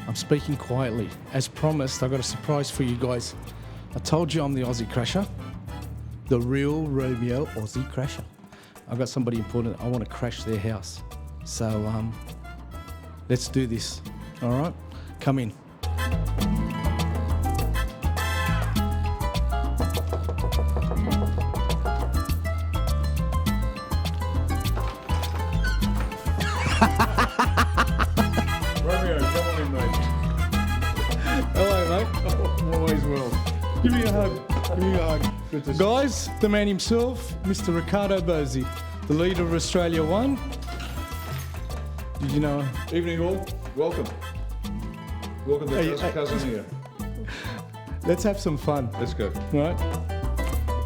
I'm speaking quietly. As promised, I've got a surprise for you guys. I told you I'm the Aussie Crasher. The real Romeo Aussie Crasher. I've got somebody important. I want to crash their house. So, let's do this. All right? Come in. Romeo, come on in, mate. Hello, mate. Always well. Give me a hug. Give me a hug. Good to see Guys, the man himself, Mr. Riccardo Bosi, the leader of Australia One. Did you know? Evening all. Welcome. Welcome to Hey, cousin here. Let's have some fun. Let's go. Right?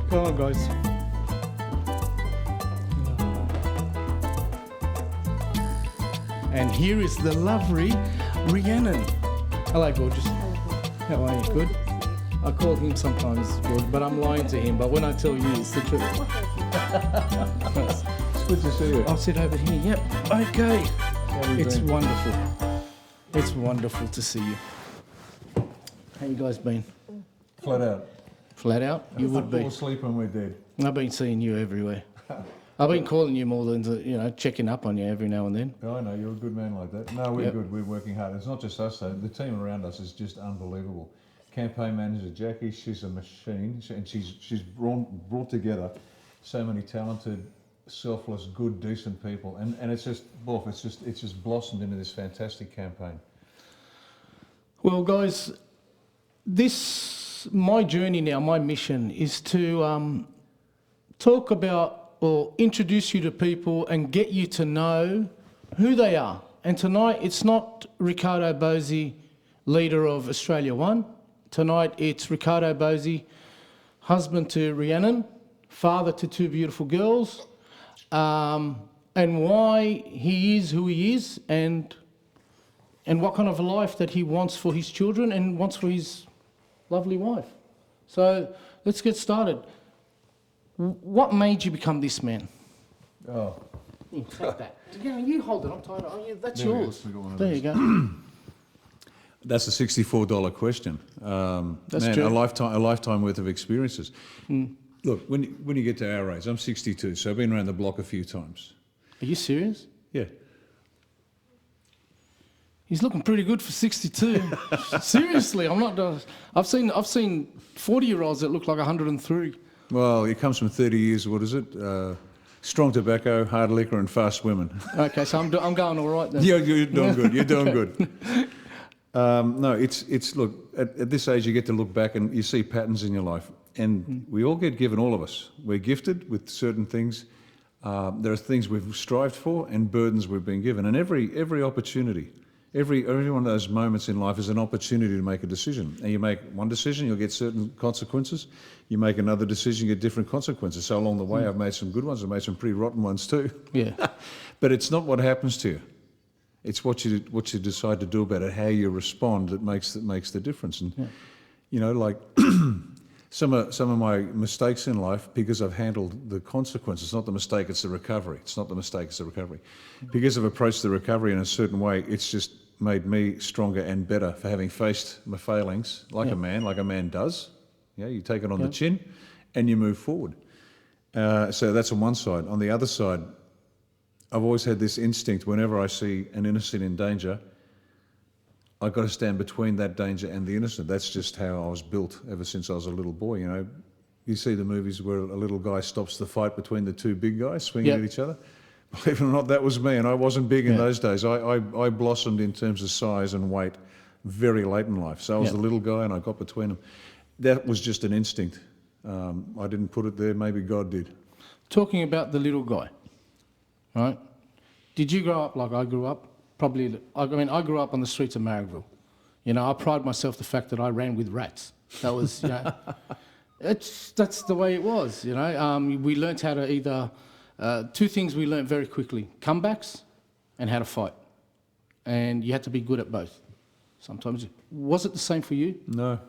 Come on, guys. And here is the lovely Rhiannon. Hello, gorgeous. How are you? Good? I call him sometimes good, but I'm lying to him. But when I tell you, it's the truth. It's good to see you. I'll sit over here. Yep. Okay. How have you It's been? wonderful. It's wonderful to see you. How you guys been? Flat out. Flat out? You would Fall be. asleep when we're dead. I've been seeing you everywhere. I've been calling you more than, checking up on you every now and then. Oh, I know, you're a good man like that. No, we're Yep. good. We're working hard. It's not just us, though. The team around us is just unbelievable. Campaign manager Jackie, she's a machine, and she's brought together so many talented, selfless, good, decent people, and it's just, it's just blossomed into this fantastic campaign. Well, guys, my journey now, my mission is to talk about or introduce you to people and get you to know who they are. And tonight, it's not Riccardo Bosi, leader of Australia One. Tonight, it's Riccardo Bosi, husband to Rhiannon, father to two beautiful girls, and why he is who he is, and what kind of a life that he wants for his children and wants for his lovely wife. So let's get started. What made you become this man? Oh, Take that. You hold it. I'm tired. That's There we go. yours. We got one of There those. you go. that's a $64 question. That's man, true. a lifetime worth of experiences. Look, when you get to our age, I'm 62, so I've been around the block a few times. Are you serious? Yeah. He's looking pretty good for 62. Seriously, I'm not. I've seen 40-year-olds that look like 103. Well, it comes from 30 years, what is it? Strong tobacco, hard liquor, and fast women. Okay, so I'm going all right then. You're doing good. You're doing good. No, it's look, at this age you get to look back and you see patterns in your life. And we all get given, all of us. We're gifted with certain things. There are things we've strived for and burdens we've been given. And every opportunity, every one of those moments in life is an opportunity to make a decision. And you make one decision, you'll get certain consequences. You make another decision, you get different consequences. So along the way, I've made some good ones, I've made some pretty rotten ones too. Yeah. But it's not what happens to you. It's what you decide to do about it, how you respond that makes the difference. And like some of my mistakes in life, because I've handled the consequences. It's not the mistake, it's the recovery. It's not the mistake, it's the recovery. Because I've approached the recovery in a certain way, it's just made me stronger and better for having faced my failings like a man does. Yeah, you take it on the chin and you move forward. So that's on one side. On the other side, I've always had this instinct, whenever I see an innocent in danger, I've got to stand between that danger and the innocent. That's just how I was built ever since I was a little boy. You see the movies where a little guy stops the fight between the two big guys swinging at each other. Believe it or not, that was me, and I wasn't big in those days. I blossomed in terms of size and weight very late in life. So I was the little guy and I got between them. That was just an instinct. I didn't put it there, maybe God did. Talking about the little guy, right? Did you grow up like I grew up? Probably. I grew up on the streets of Marrickville. I pride myself the fact that I ran with rats. That was, that's the way it was. We learnt how to either two things we learnt very quickly: comebacks and how to fight. And you had to be good at both. Sometimes. Was it the same for you? No.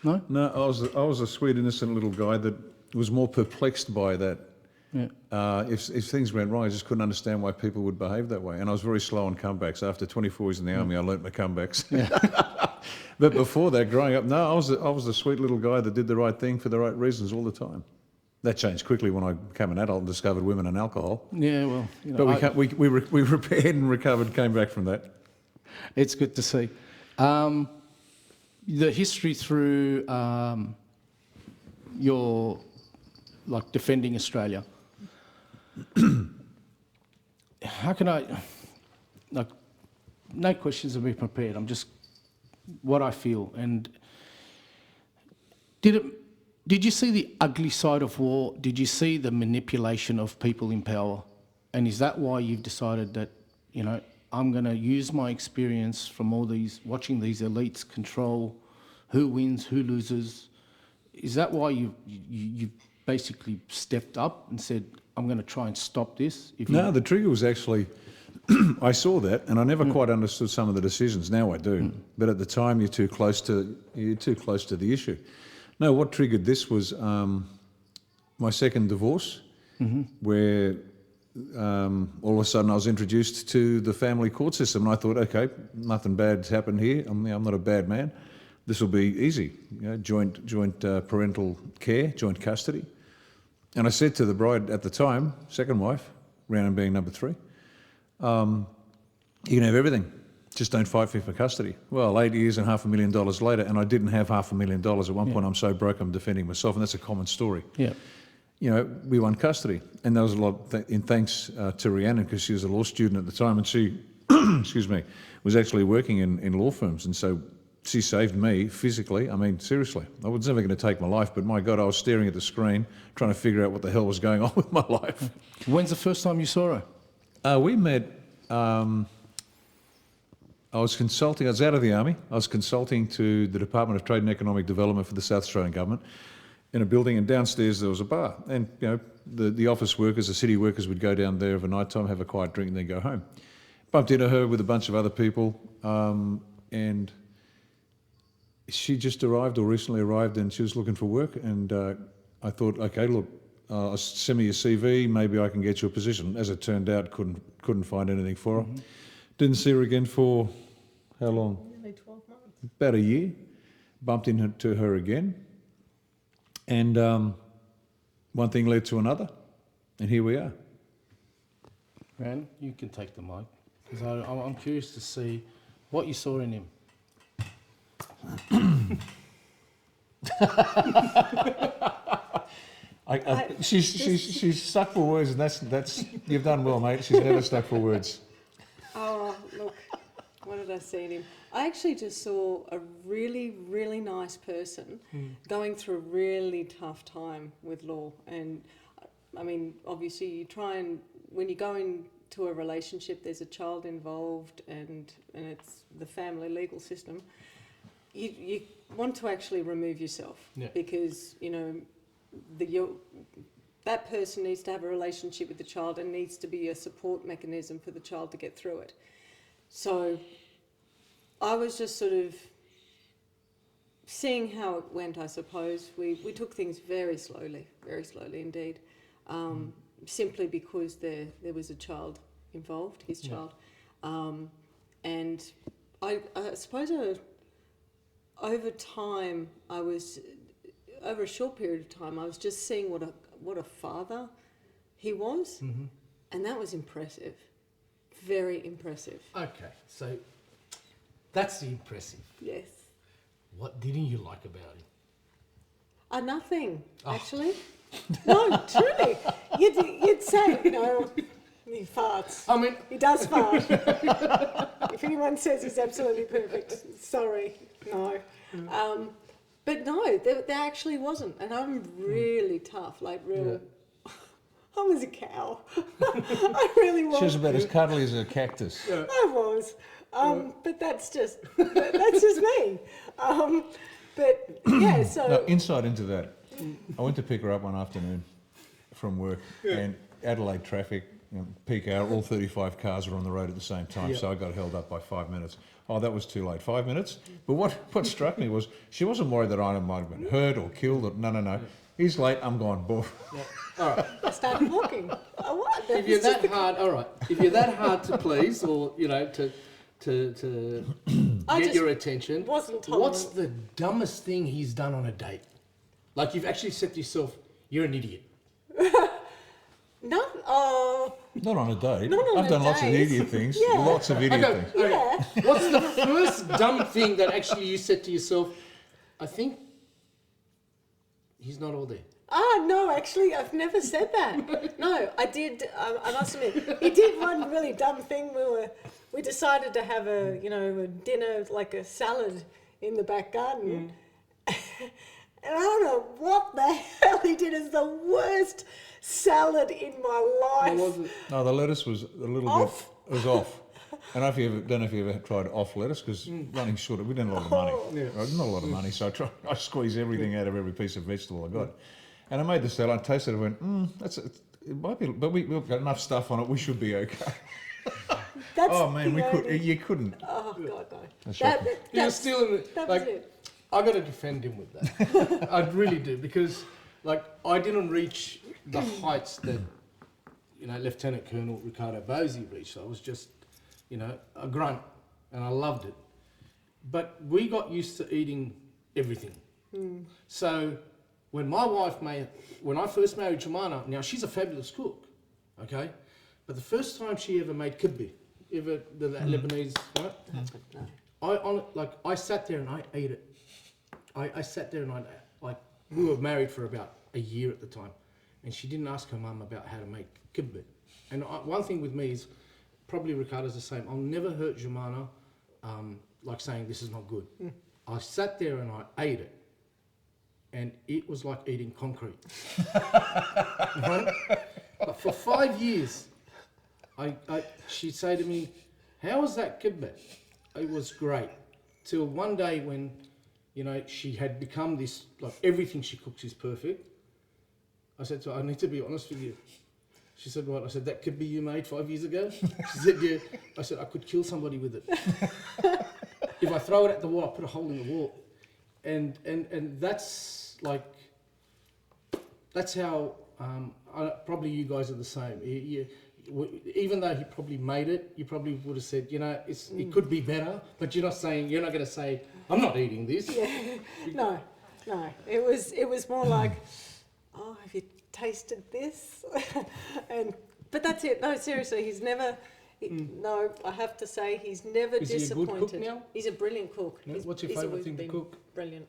No? No, I was a sweet, innocent little guy that was more perplexed by that If things went wrong, I just couldn't understand why people would behave that way. And I was very slow on comebacks. After 24 years in the army, I learnt my comebacks. But before that, growing up, no, I was the sweet little guy that did the right thing for the right reasons all the time. That changed quickly when I became an adult and discovered women and alcohol. Yeah, well, you know, But we repaired and recovered, came back from that. it's good to see. The history through your, like, defending Australia. How can I, like, no questions to be prepared. I'm just what I feel. And did you see the ugly side of war? Did you see the manipulation of people in power? And is that why you've decided that, you know, I'm going to use my experience from all these, watching these elites control who wins, who loses? Is that why you basically stepped up and said, I'm going to try and stop this? No, the trigger was actually, I saw that and I never quite understood some of the decisions. Now I do. But at the time, you're too close to the issue. No, what triggered this was my second divorce, where all of a sudden I was introduced to the family court system, and I thought, okay, nothing bad's happened here. I'm not a bad man. This will be easy. You know, joint parental care, joint custody. And I said to the bride at the time, second wife, Rhiannon being number 3, you can have everything. Just don't fight for custody. Well, 8 years and $500,000 later, and I didn't have $500,000 at one point. I'm so broke, I'm defending myself, and that's a common story. Yeah. You know, we won custody, and there was a lot in thanks to Rhiannon, because she was a law student at the time, and she, excuse me, was actually working in law firms, and so she saved me physically. I mean, seriously, I was never going to take my life, but my God, I was staring at the screen trying to figure out what the hell was going on with my life. When's the first time you saw her? We met. I was out of the army. I was consulting to the Department of Trade and Economic Development for the South Australian Government in a building, and downstairs there was a bar. And, you know, the office workers, the city workers would go down there over night time, have a quiet drink and then go home. Bumped into her with a bunch of other people, and she just arrived, or recently arrived, and she was looking for work. And I thought, okay, look, send me your CV, maybe I can get you a position. As it turned out, couldn't find anything for her. Didn't see her again for how long? Nearly 12 months. About a year. Bumped into her again. And one thing led to another. And here we are. Rhiannon, you can take the mic, because I'm curious to see what you saw in him. She's stuck for words, and that's you've done well, mate. She's never stuck for words. Oh, look, what did I see in him? I actually just saw a really, really nice person going through a really tough time with law. And I mean, obviously you try and, when you go into a relationship, there's a child involved, and it's the family legal system, you want to actually remove yourself, because, you know, that person needs to have a relationship with the child and needs to be a support mechanism for the child to get through it. So I was just sort of seeing how it went, I suppose. We took things very slowly indeed, simply because there was a child involved, his child. And I suppose over time, over a short period of time, I was just seeing what a father he was, and that was impressive, very impressive. Okay, so that's the impressive. Yes. What didn't you like about him? Nothing, actually. No, truly. You'd say, you know, he farts. I mean, he does fart. If anyone says he's absolutely perfect, sorry, no. But no, there actually wasn't. And I'm really tough, like real. Yeah. I was a cow. I really was. She was about as cuddly as a cactus. Yeah. I was. But that's just me. But yeah, so... No, insight into that. I went to pick her up one afternoon from work, and Adelaide traffic, you know, peak hour, all 35 cars were on the road at the same time, so I got held up by 5 minutes. Oh, that was too late, 5 minutes? But what struck me was she wasn't worried that I might have been hurt or killed. No. He's late, I'm gone. Boy. All right. I started walking. What? If you're that hard, all right. If you're that hard to please, or to I get just your attention, wasn't tolerant. what's the dumbest thing he's done on a date? Like you've actually said to yourself, "You're an idiot." No, oh, Not on a date. Not on I've a done lots of date. idiot things. Yeah. Lots of idiot Okay. things. yeah. What's the first dumb thing that actually you said to yourself? I think he's not all there. Ah, no, actually, I've never said that. No, I did. I must admit, he did one really dumb thing. We decided to have a dinner, like a salad in the back garden, and I don't know what the hell he did. It's the worst salad in my life. What was it? No, the lettuce was a little Off. bit. It was off. And don't know if you ever tried off lettuce, because running short, we didn't have a lot of money. Yeah. Right? Not a lot of money, so I squeezed everything out of every piece of vegetable I got. And I made the salad, I tasted it, and went, it might be, but we've got enough stuff on it, we should be okay. That's Oh man, the only- you couldn't. Oh God, no. That's That, shocking. that, You're that's, still in the, that was like, it. I got to defend him with that. I really do, because like I didn't reach the heights that Lieutenant Colonel Riccardo Bosi reached. I was just a grunt, and I loved it. But we got used to eating everything. So when when I first married Jemana, now she's a fabulous cook, okay, but the first time she ever made kibbe, the Lebanese, right? No. I sat there and I ate it. I sat there and we were married for about a year at the time, and she didn't ask her mum about how to make kibbe. And one thing with me is, probably Ricardo's the same, I'll never hurt Jemana like saying this is not good. I sat there and I ate it, and it was like eating concrete. Right? But for 5 years, she'd say to me, "How was that kibbe?" It was great. Till one day when, she had become this, like everything she cooks is perfect. I said to her, "I need to be honest with you." She said, "What?" I said, "That kibbe you made 5 years ago?" She said, "Yeah." I said, "I could kill somebody with it. If I throw it at the wall, I put a hole in the wall." And that's like, that's how, probably you guys are the same. Even though he probably made it, you probably would have said, it could be better, but you're not going to say, "I'm not eating this." Yeah. No. It was more like, "Oh, have you tasted this?" But that's it. No, seriously, he's never. No, I have to say he's never Is he a disappointed. good cook now? He's a brilliant cook. Yeah, He's- what's your he's favourite always thing to been cook? Brilliant.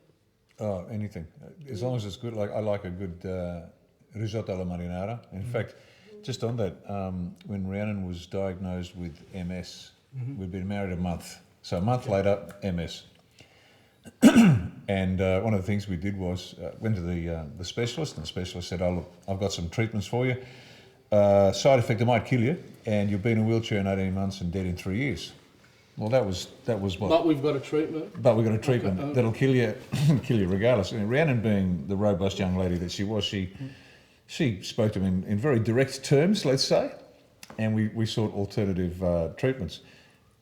Oh, anything. As long as it's good. Like I like a good risotto alla marinara. In fact, just on that, when Rhiannon was diagnosed with MS, we'd been married a month. So a month later, MS. And one of the things we did was went to the specialist, and the specialist said, "Oh look, I've got some treatments for you. Side effect, it might kill you, and you'll be in a wheelchair in 18 months and dead in 3 years." Well, that was what. But we've got a treatment. But we've got a treatment Okay. that'll kill you regardless. And Rhiannon, being the robust young lady that she was, she spoke to him in very direct terms, let's say, and we sought alternative treatments.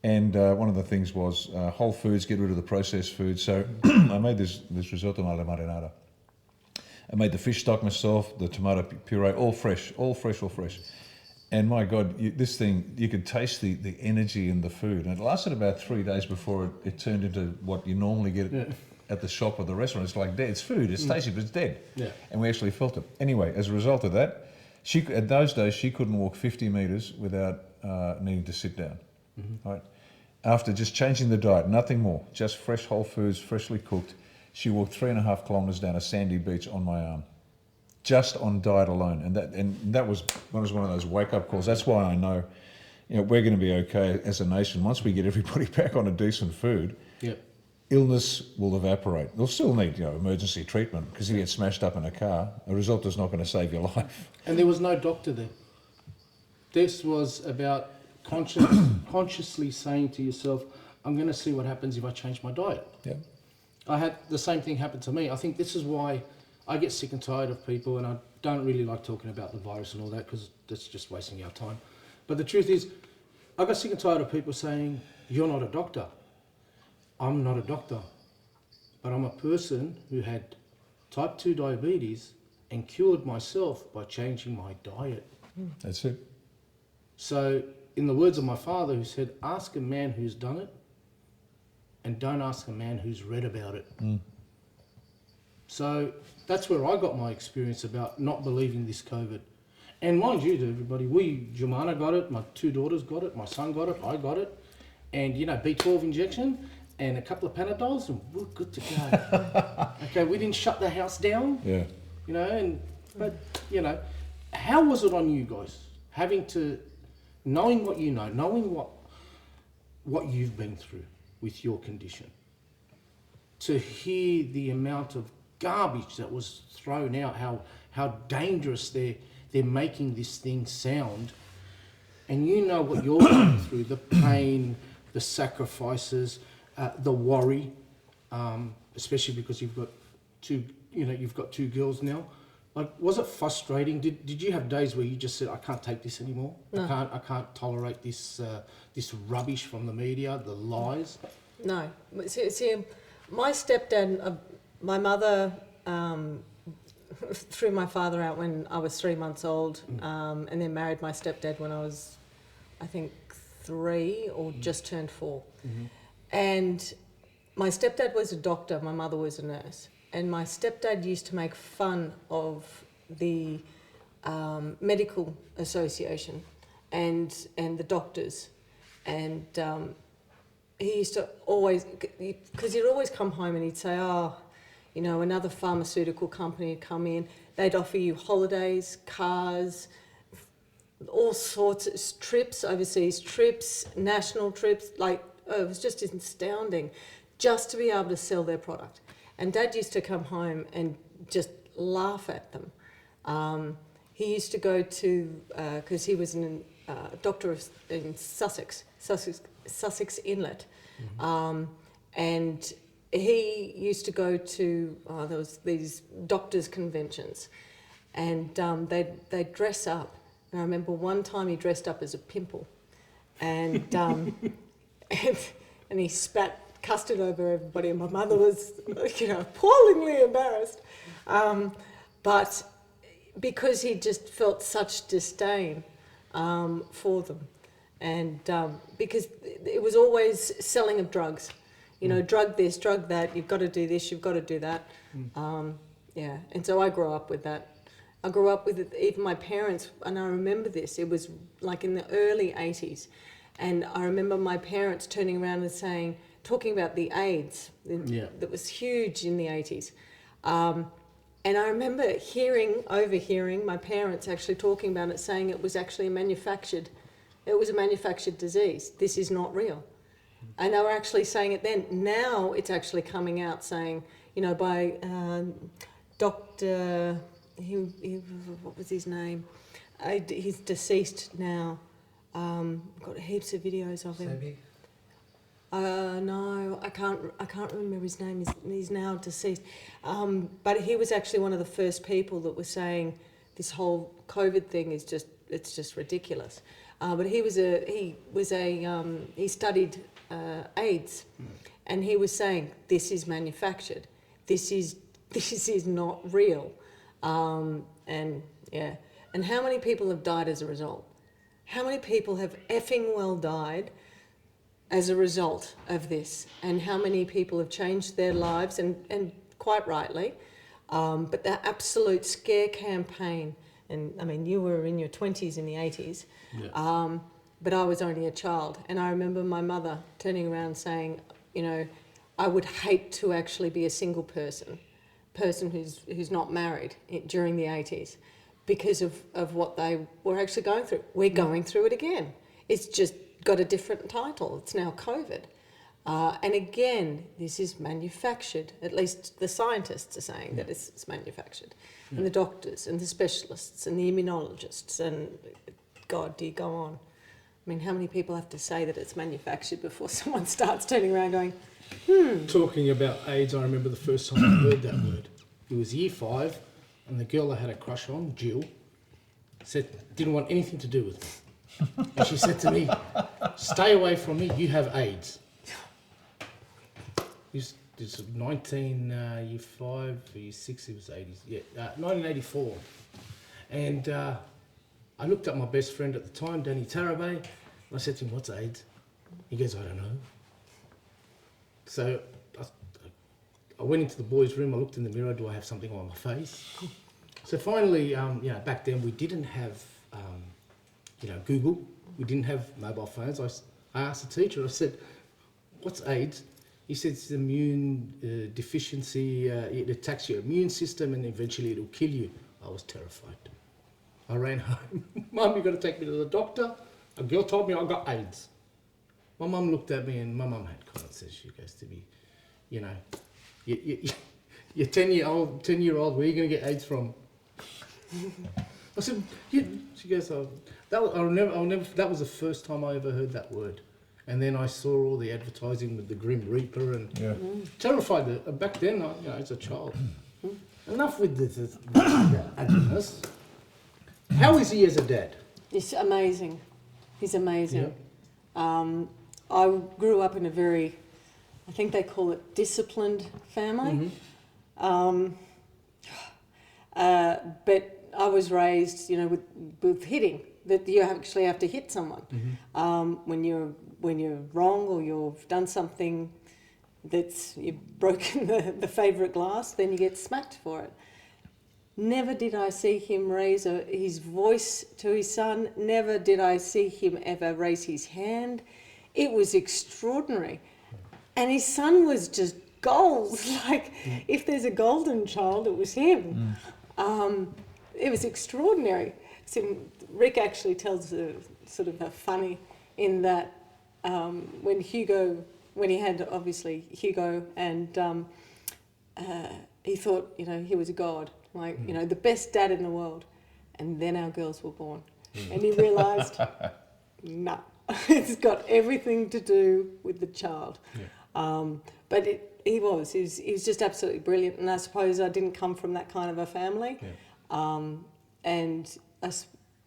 And one of the things was whole foods, get rid of the processed foods. So I made this risotto alla marinara. I made the fish stock myself, the tomato puree, all fresh. And my God, this thing, you could taste the energy in the food. And it lasted about 3 days before it turned into what you normally get at the shop or the restaurant. It's like dead. It's food, it's tasty, but it's dead. Yeah. And we actually felt it. Anyway, as a result of that, at those days, she couldn't walk 50 metres without needing to sit down. Right? After just changing the diet, nothing more, just fresh whole foods, freshly cooked, she walked 3.5 kilometres down a sandy beach on my arm. Just on diet alone, and that was one of those wake-up calls. That's why I know, we're going to be okay as a nation once we get everybody back on a decent food. Yeah. Illness will evaporate. They'll still need emergency treatment, because if you get smashed up in a car, a result is not going to save your life. And there was no doctor there. This was about consciously saying to yourself, "I'm going to see what happens if I change my diet." Yeah. I had the same thing happen to me. I think this is why I get sick and tired of people, and I don't really like talking about the virus and all that, because that's just wasting our time. But the truth is, I got sick and tired of people saying, "You're not a doctor." I'm not a doctor, but I'm a person who had type 2 diabetes and cured myself by changing my diet. That's it. So, in the words of my father, who said, ask a man who's done it, and don't ask a man who's read about it. So, that's where I got my experience about not believing this COVID. And mind you, to everybody, Jemana got it, my 2 daughters got it, my son got it, I got it. And, you know, B12 injection and a couple of Panadols, and we're good to go. Okay, we didn't shut the house down. Yeah. You know, but, you know, how was it on you guys? Knowing what you know, knowing what you've been through with your condition, to hear the amount of garbage that was thrown out, how dangerous they're making this thing sound, and you know what you're going through, the pain, the sacrifices, the worry, especially because you've got 2 girls now. Like, was it frustrating? Did you have days where you just said, I can't take this anymore? No. I can't tolerate this rubbish from the media, the lies? No. See, my stepdad, my mother threw my father out when I was 3 months old, and then married my stepdad when I was, I think, 3 or just turned 4. And my stepdad was a doctor, my mother was a nurse. And my stepdad used to make fun of the medical association and the doctors. And he used to always, because he'd always come home and he'd say, oh, you know, another pharmaceutical company would come in. They'd offer you holidays, cars, all sorts of trips, overseas trips, national trips. Like, it was just astounding just to be able to sell their product. And Dad used to come home and just laugh at them. He used to go to, because he was a doctor in Sussex Inlet, and he used to go to, there was these doctors' conventions, and they'd dress up. And I remember one time he dressed up as a pimple, and and he spat custard over everybody, and my mother was, you know, appallingly embarrassed. But because he just felt such disdain for them, and because it was always selling of drugs, you know, drug this, drug that, you've got to do this, you've got to do that. Yeah, and so I grew up with that. I grew up with it, even my parents, and I remember this, it was like in the early 80s, and I remember my parents turning around and talking about the AIDS that was huge in the 80s. And I remember overhearing my parents actually talking about it, saying it was actually a manufactured disease. This is not real. And they were actually saying it then. Now it's actually coming out saying, you know, by Dr. What was his name? He's deceased now. I've got heaps of videos of him. Sebi? No, I can't remember his name. He's now deceased. But he was actually one of the first people that was saying this whole COVID thing is just ridiculous. But he studied AIDS, and he was saying this is manufactured. This is not real. And how many people have died as a result? How many people have effing well died as a result of this? And how many people have changed their lives, and quite rightly, but the absolute scare campaign, and I mean, you were in your 20s in the 80s, but I was only a child, and I remember my mother turning around saying, you know, I would hate to actually be a single person who's not married during the 80s, because of what they were actually going through. We're going through it again. It's just got a different title. It's now COVID. And again, this is manufactured. At least the scientists are saying that it's manufactured. And the doctors and the specialists and the immunologists and, God, do you go on? I mean, how many people have to say that it's manufactured before someone starts turning around going, Talking about AIDS, I remember the first time I heard that word. It was year 5, and the girl I had a crush on, Jill, didn't want anything to do with me. And she said to me, stay away from me, you have AIDS. this 19 year 5, year 6, it was 80s. Yeah, 1984. And I looked at my best friend at the time, Danny Tarabay, and I said to him, "What's AIDS?" He goes, "I don't know." So I went into the boys' room, I looked in the mirror, do I have something on my face? So finally, back then we didn't have, Google. We didn't have mobile phones. I asked the teacher, I said, "What's AIDS?" He said, "It's immune deficiency. It attacks your immune system and eventually it'll kill you." I was terrified. I ran home. "Mum, you've got to take me to the doctor. A girl told me I got AIDS." My mum looked at me, and my mum had common sense. She goes to me, you're 10-year-old, where are you going to get AIDS from? I said, she goes, I'll never, that was the first time I ever heard that word. And then I saw all the advertising with the Grim Reaper and terrified. Back then, as a child. Enough with the ugliness. How is he as a dad? He's amazing. He's amazing. Yeah. I grew up in a very, I think they call it disciplined family. But I was raised, with hitting, that you actually have to hit someone. When you're wrong or you've done something you've broken the favourite glass, then you get smacked for it. Never did I see him raise his voice to his son. Never did I see him ever raise his hand. It was extraordinary. And his son was just gold. If there's a golden child, it was him. It was extraordinary. So Rick actually tells a funny in that when he had obviously Hugo, and he thought, he was a god, the best dad in the world. And then our girls were born. And he realised, no, it's got everything to do with the child. But he was just absolutely brilliant. And I suppose I didn't come from that kind of a family. And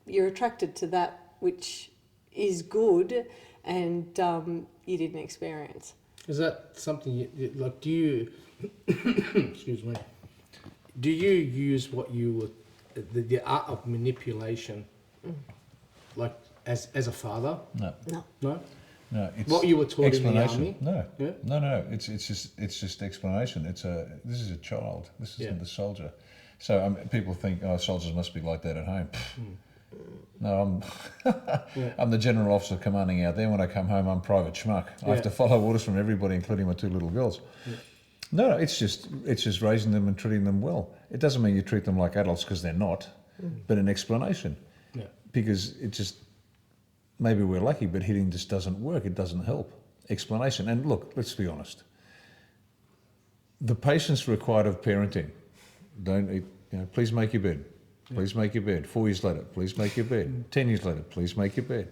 you're attracted to that which is good and you didn't experience. Is that something do you excuse me, do you use what you were, the art of manipulation, as a father? No. It's what you were taught in the explanation. army? No. It's just explanation. This is a child. This isn't the soldier. So people think, soldiers must be like that at home. No, I'm the general officer commanding out there. When I come home, I'm private schmuck. I have to follow orders from everybody, including my 2 little girls. No, it's just raising them and treating them well. It doesn't mean you treat them like adults, because they're not, but an explanation. Because it just, maybe we're lucky, but hitting just doesn't work. It doesn't help. Explanation. And look, let's be honest. The patience required of parenting. Don't eat, please make your bed. Please make your bed. 4 years later, please make your bed. 10 years later, please make your bed.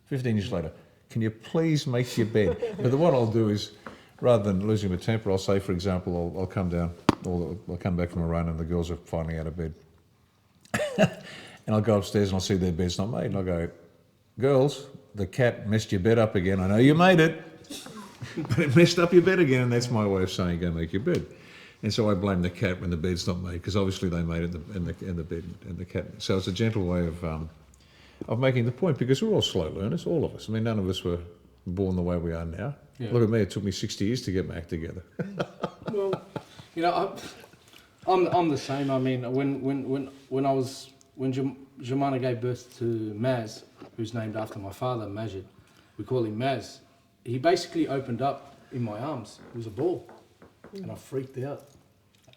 15 years later, can you please make your bed? But what I'll do is, rather than losing my temper, I'll say, for example, I'll come down, or I'll come back from a run and the girls are finally out of bed. And I'll go upstairs and I'll see their bed's not made. And I'll go, "Girls, the cat messed your bed up again. I know you made it, but it messed up your bed again." And that's my way of saying, "Go make your bed." And so I blame the cat when the bed's not made, because obviously they made it in the bed and the cat. So it's a gentle way of making the point, because we're all slow learners, all of us. I mean, none of us were born the way we are now. Look at me; it took me 60 years to get my act together. Well, I'm the same. I mean, when Jemana gave birth to Maz, who's named after my father, Majid, we call him Maz. He basically opened up in my arms. It was a ball. And I freaked out.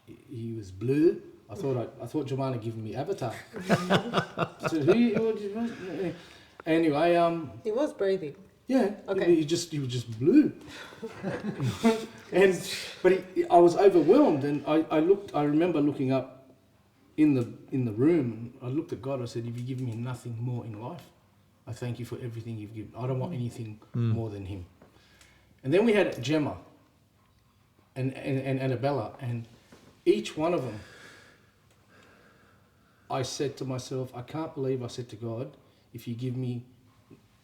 He was blue. I thought Jemana giving me Avatar. I said, anyway, He was breathing. Yeah. Okay. He was just blue. I was overwhelmed, and I remember looking up in the room. I looked at God. I said, "If you give me nothing more in life, I thank you for everything you've given. I don't want anything more than him." And then we had Gemma and Annabella, and each one of them, I said to myself, I can't believe I said to God, if you give me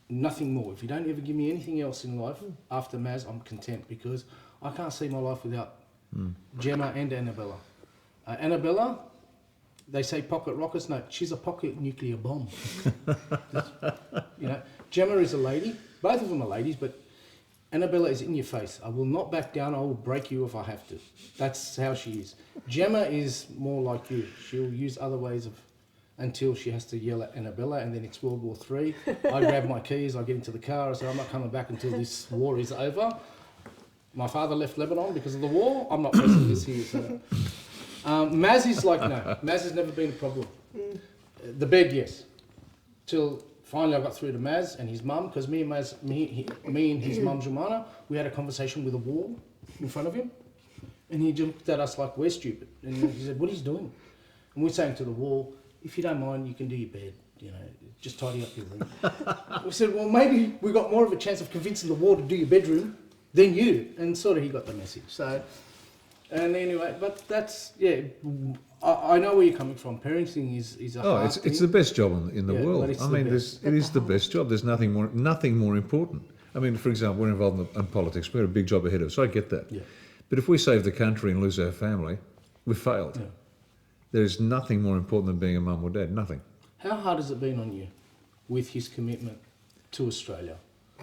nothing more. If you don't ever give me anything else in life after Maz, I'm content, because I can't see my life without Gemma and Annabella. Annabella, they say pocket rockets. No, she's a pocket nuclear bomb. You know, Gemma is a lady. Both of them are ladies, but Annabella is in your face. I will not back down. I will break you if I have to. That's how she is. Gemma is more like you. She'll use other ways of, until she has to yell at Annabella, and then it's World War III. I grab my keys, I get into the car, I say, I'm not coming back until this war is over. My father left Lebanon because of the war. I'm not pressing this here. So. Maz is like, no, Maz has never been a problem. The bed, yes. Till finally I got through to Maz and his mum, because me and his mum, Jumana, we had a conversation with a wall in front of him. And he looked at us like we're stupid. And he said, what are you doing? And we're saying to the wall, if you don't mind, you can do your bed, you know, just tidy up your room. We said, well, maybe we got more of a chance of convincing the wall to do your bedroom than you. And sort of he got the message. So, and anyway, but that's, yeah, I know where you're coming from. Parenting is a hard thing. It's the best job in the world. I mean, At it is the the best job. There's nothing more important. I mean, for example, we're involved in politics. We've got a big job ahead of us. So I get that. Yeah. But if we save the country and lose our family, we've failed. Yeah. There is nothing more important than being a mum or dad. Nothing. How hard has it been on you with his commitment to Australia?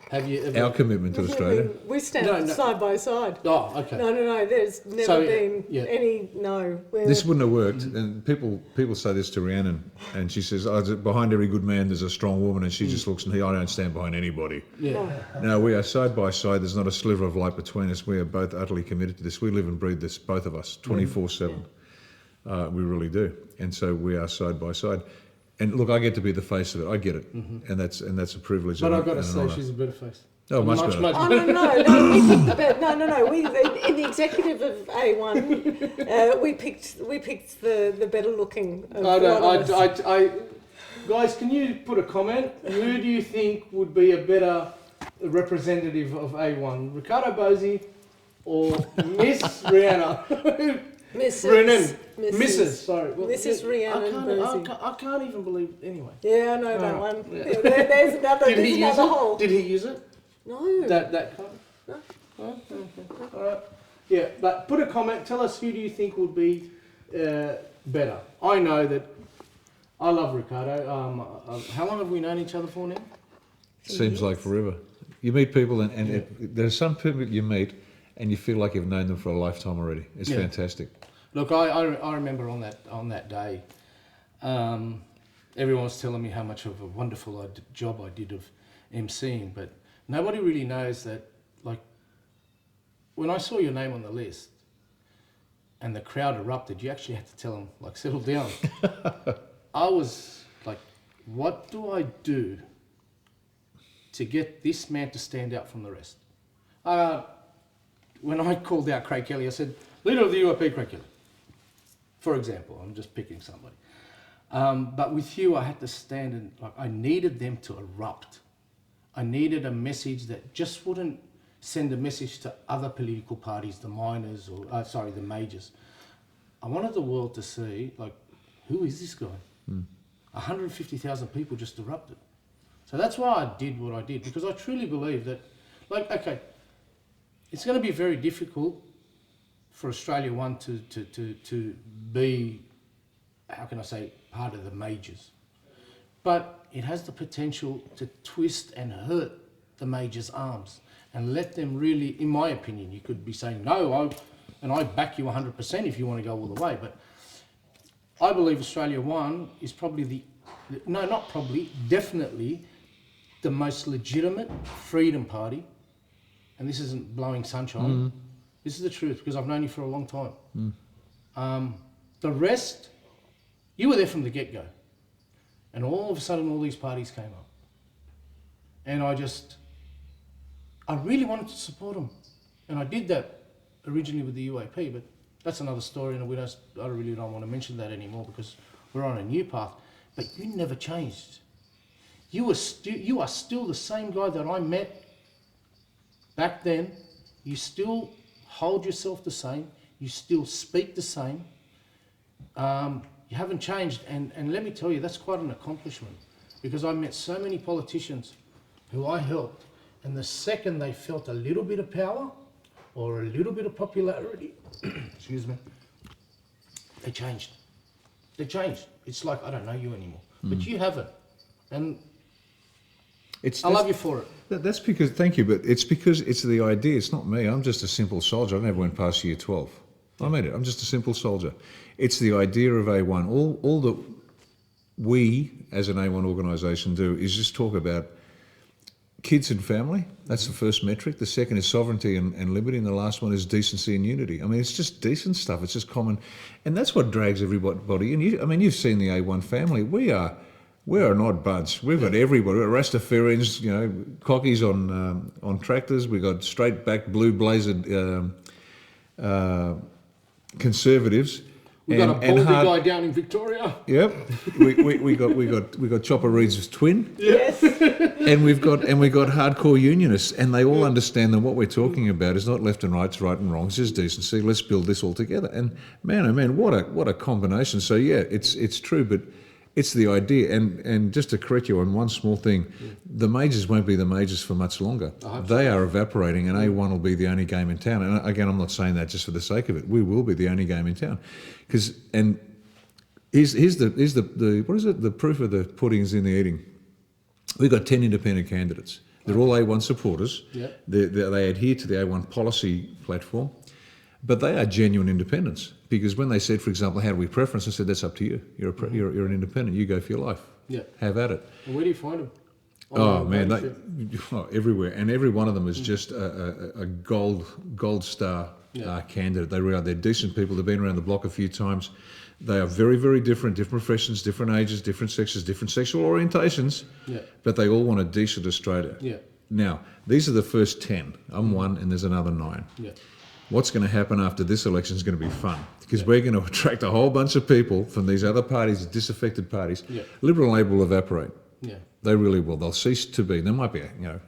Have you ever... Our commitment to Australia. We stand side by side. Oh, okay. No, there's never been any, This wouldn't have worked. And people say this to Rhiannon, and she says, behind every good man there's a strong woman, and she just looks and I don't stand behind anybody. Yeah. No, we are side by side. There's not a sliver of light between us. We are both utterly committed to this. We live and breathe this, both of us, 24/7. We really do. And so we are side by side. And look, I get to be the face of it. I get it. And that's a privilege. But I've got to say, she's a better face. Oh, much better. Oh, no. We in the executive of A1, we picked the better looking. Guys, can you put a comment? Who do you think would be a better representative of A1, Riccardo Bosi or Miss Rihanna? Mrs. Sorry. Well, Mrs. Rhiannon Bosi. I can't even believe. Anyway. Yeah, I know that one. Yeah. There's another hole. Did he use it? No. That comment? No. Oh, okay. All right. Yeah, but put a comment. Tell us who do you think would be better. I know that I love Riccardo. How long have we known each other for now? Seems like forever. You meet people and there's some people you meet and you feel like you've known them for a lifetime already. It's fantastic. Look, I remember on that day, everyone was telling me how much of a wonderful job I did of emceeing, but nobody really knows that, like, when I saw your name on the list and the crowd erupted, you actually had to tell them, like, settle down. I was like, what do I do to get this man to stand out from the rest? When I called out Craig Kelly, I said, leader of the UAP, Craig Kelly. For example, I'm just picking somebody. But with you, I had to stand and, like, I needed them to erupt. I needed a message that just wouldn't send a message to other political parties, the minors, or the majors. I wanted the world to see, like, who is this guy? 150,000 people just erupted. So that's why I did what I did, because I truly believe that, like, okay, it's going to be very difficult for Australia One to be, how can I say, part of the majors. But it has the potential to twist and hurt the majors' arms and let them really, in my opinion, you could be saying, no, I back you 100% if you want to go all the way. But I believe Australia One is probably definitely the most legitimate freedom party. And this isn't blowing sunshine. This is the truth, because I've known you for a long time. The rest, you were there from the get-go. And all of a sudden, all these parties came up. And I really wanted to support them. And I did that originally with the UAP, but that's another story, and I really don't want to mention that anymore because we're on a new path. But you never changed. You are still the same guy that I met back then. You still hold yourself the same. You still speak the same. You haven't changed. And let me tell you, that's quite an accomplishment, because I met so many politicians who I helped, and the second they felt a little bit of power or a little bit of popularity, excuse me, they changed. They changed. It's like, I don't know you anymore. But you haven't. And I love you for it. That's because, thank you, but it's because it's the idea. It's not me. I'm just a simple soldier. I never went past year 12. I made it. I'm just a simple soldier. It's the idea of A1. All that we, as an A1 organisation, do is just talk about kids and family. That's the first metric. The second is sovereignty and liberty, and the last one is decency and unity. I mean, it's just decent stuff. It's just common, and that's what drags everybody in. You've seen the A1 family. We're an odd bunch. We've got everybody. We've got Rastafarians, cockies on tractors. We've got straight back blue blazered conservatives. We've got a baldy guy down in Victoria. Yep, we got Chopper Reed's twin. Yes. And we've got hardcore unionists, and they all understand that what we're talking about is not left and right, it's right and wrong. It's just decency. Let's build this all together. And man, oh man, what a combination. So yeah, it's true, but it's the idea. And just to correct you on one small thing, the majors won't be the majors for much longer. They are evaporating, and A1 will be the only game in town. And again, I'm not saying that just for the sake of it. We will be the only game in town, here's the what is it? The proof of the pudding is in the eating. We've got 10 independent candidates. They're all A1 supporters. Yep. They adhere to the A1 policy platform, but they are genuine independents. Because when they said, for example, how do we preference, I said, that's up to you. You're an independent. You go for your life. Yeah. Have at it. And where do you find them? Oh man, everywhere, and every one of them is just a gold star candidate. They're decent people. They've been around the block a few times. They are very, very different professions, different ages, different sexes, different sexual orientations. Yeah. But they all want a decent Australia. Yeah. Now, these are the first 10. I'm one, and there's another 9. Yeah. What's going to happen after this election is going to be fun, because we're going to attract a whole bunch of people from these other parties, disaffected parties. Yeah. Liberal and Labor will evaporate. Yeah. They really will. They'll cease to be. There might be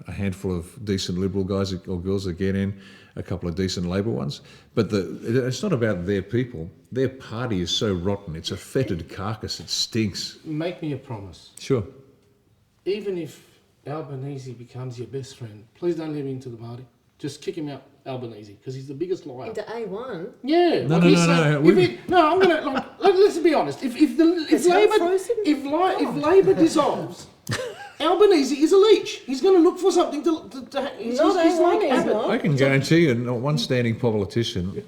a handful of decent Liberal guys or girls that get in, a couple of decent Labor ones, but it's not about their people. Their party is so rotten. It's a fetid carcass. It stinks. Make me a promise. Sure. Even if Albanese becomes your best friend, please don't let him into the party. Just kick him out, Albanese, because he's the biggest liar. Into A1? Yeah. No. I'm gonna let's be honest. If Labor dissolves, Albanese is a leech. He's going to look for something to he's like Abbott. I can guarantee you, not one standing politician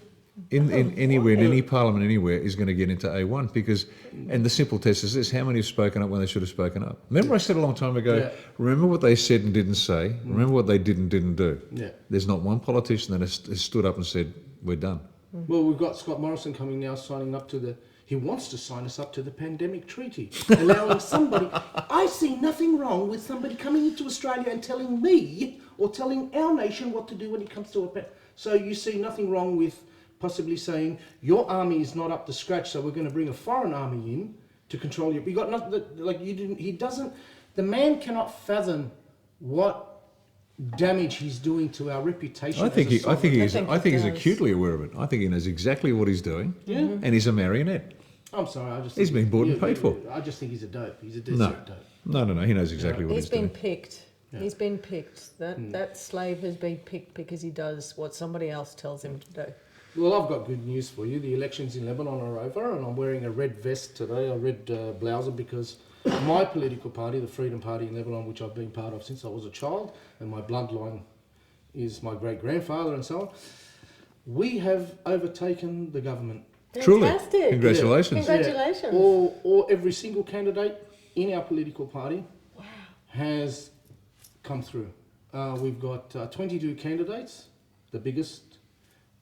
in anywhere, in any parliament anywhere, is going to get into A1 because, and the simple test is this: how many have spoken up when they should have spoken up? Remember, I said a long time ago. Remember what they said and didn't say. Remember what they did and didn't do. Yeah. There's not one politician that has stood up and said, "We're done." Well, we've got Scott Morrison coming now, signing up to he wants to sign us up to the pandemic treaty, allowing somebody. I see nothing wrong with somebody coming into Australia and telling me or telling our nation what to do when it comes to So you see nothing wrong with possibly saying your army is not up to scratch, so we're going to bring a foreign army in to control you. We got nothing like you didn't. He doesn't. The man cannot fathom what damage he's doing to our reputation. I think he's acutely aware of it. I think he knows exactly what he's doing. Yeah. And he's a marionette. I'm sorry, he's been bought and paid for. I just think he's a dope. He's a desperate dope. No. He knows exactly what he's doing. He's been picked. Yeah. He's been picked. That slave has been picked because he does what somebody else tells him to do. Well, I've got good news for you. The elections in Lebanon are over, and I'm wearing a red vest today, a red blouse, because my political party, the Freedom Party in Lebanon, which I've been part of since I was a child, and my bloodline is my great-grandfather and so on, we have overtaken the government. Truly. Fantastic. Congratulations. Congratulations. Or every single candidate in our political party has come through. We've got 22 candidates, the biggest,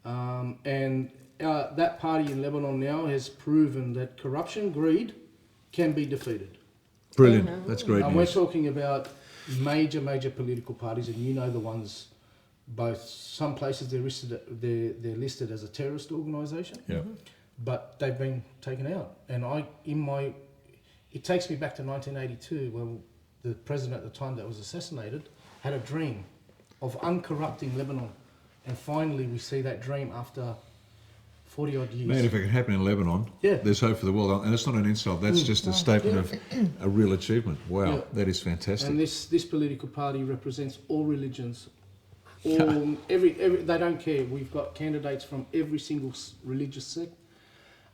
and that party in Lebanon now has proven that corruption, greed, can be defeated. Brilliant. That's great news. We're talking about major political parties, and you know the ones. Both some places they're listed as a terrorist organisation. Yeah. But they've been taken out, and it takes me back to 1982 when the president at the time that was assassinated had a dream of uncorrupting Lebanon, and finally we see that dream after 40 odd years. Man, if it can happen in Lebanon, Yeah. there's hope for the world. And it's not an insult, that's just a statement of a real achievement. Wow, Yeah. that is fantastic. And this political party represents all religions. Every they don't care. We've got candidates from every single religious sect,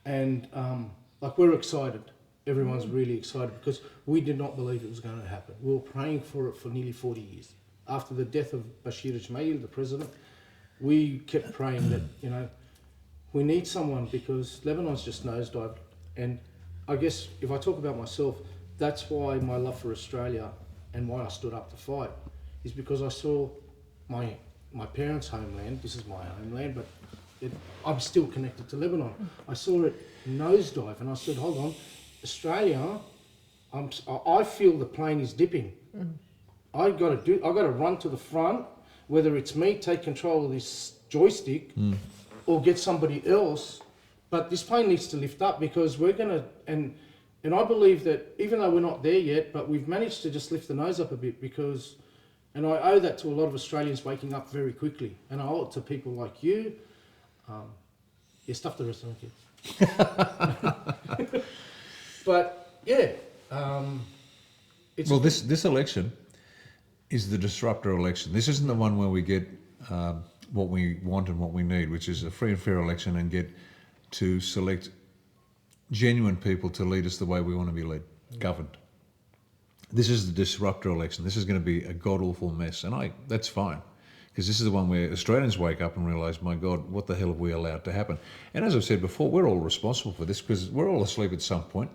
and like we're excited. Everyone's really excited because we did not believe it was going to happen. We were praying for it for nearly 40 years. After the death of Bashir al-Ismail, the president, we kept praying that, you know, we need someone because Lebanon's just nosedived. And I guess if I talk about myself, that's why my love for Australia and why I stood up to fight is because I saw my parents' homeland. This is my homeland, but I'm still connected to Lebanon. I saw it nosedive, and I said, "Hold on, Australia. I feel the plane is dipping. I got to run to the front, whether it's me take control of this joystick, or get somebody else. But this plane needs to lift up because we're gonna and I believe that even though we're not there yet, but we've managed to just lift the nose up a bit because, and I owe that to a lot of Australians waking up very quickly, and I owe it to people like you. Stuff the rest of the kids. But yeah, it's Well, this election is the disruptor election. This isn't the one where we get what we want and what we need, which is a free and fair election and get to select genuine people to lead us the way we want to be governed. This is the disruptor election. This is going to be a god-awful mess, and that's fine, because this is the one where Australians wake up and realise, my God, what the hell have we allowed to happen? And as I've said before, we're all responsible for this because we're all asleep at some point,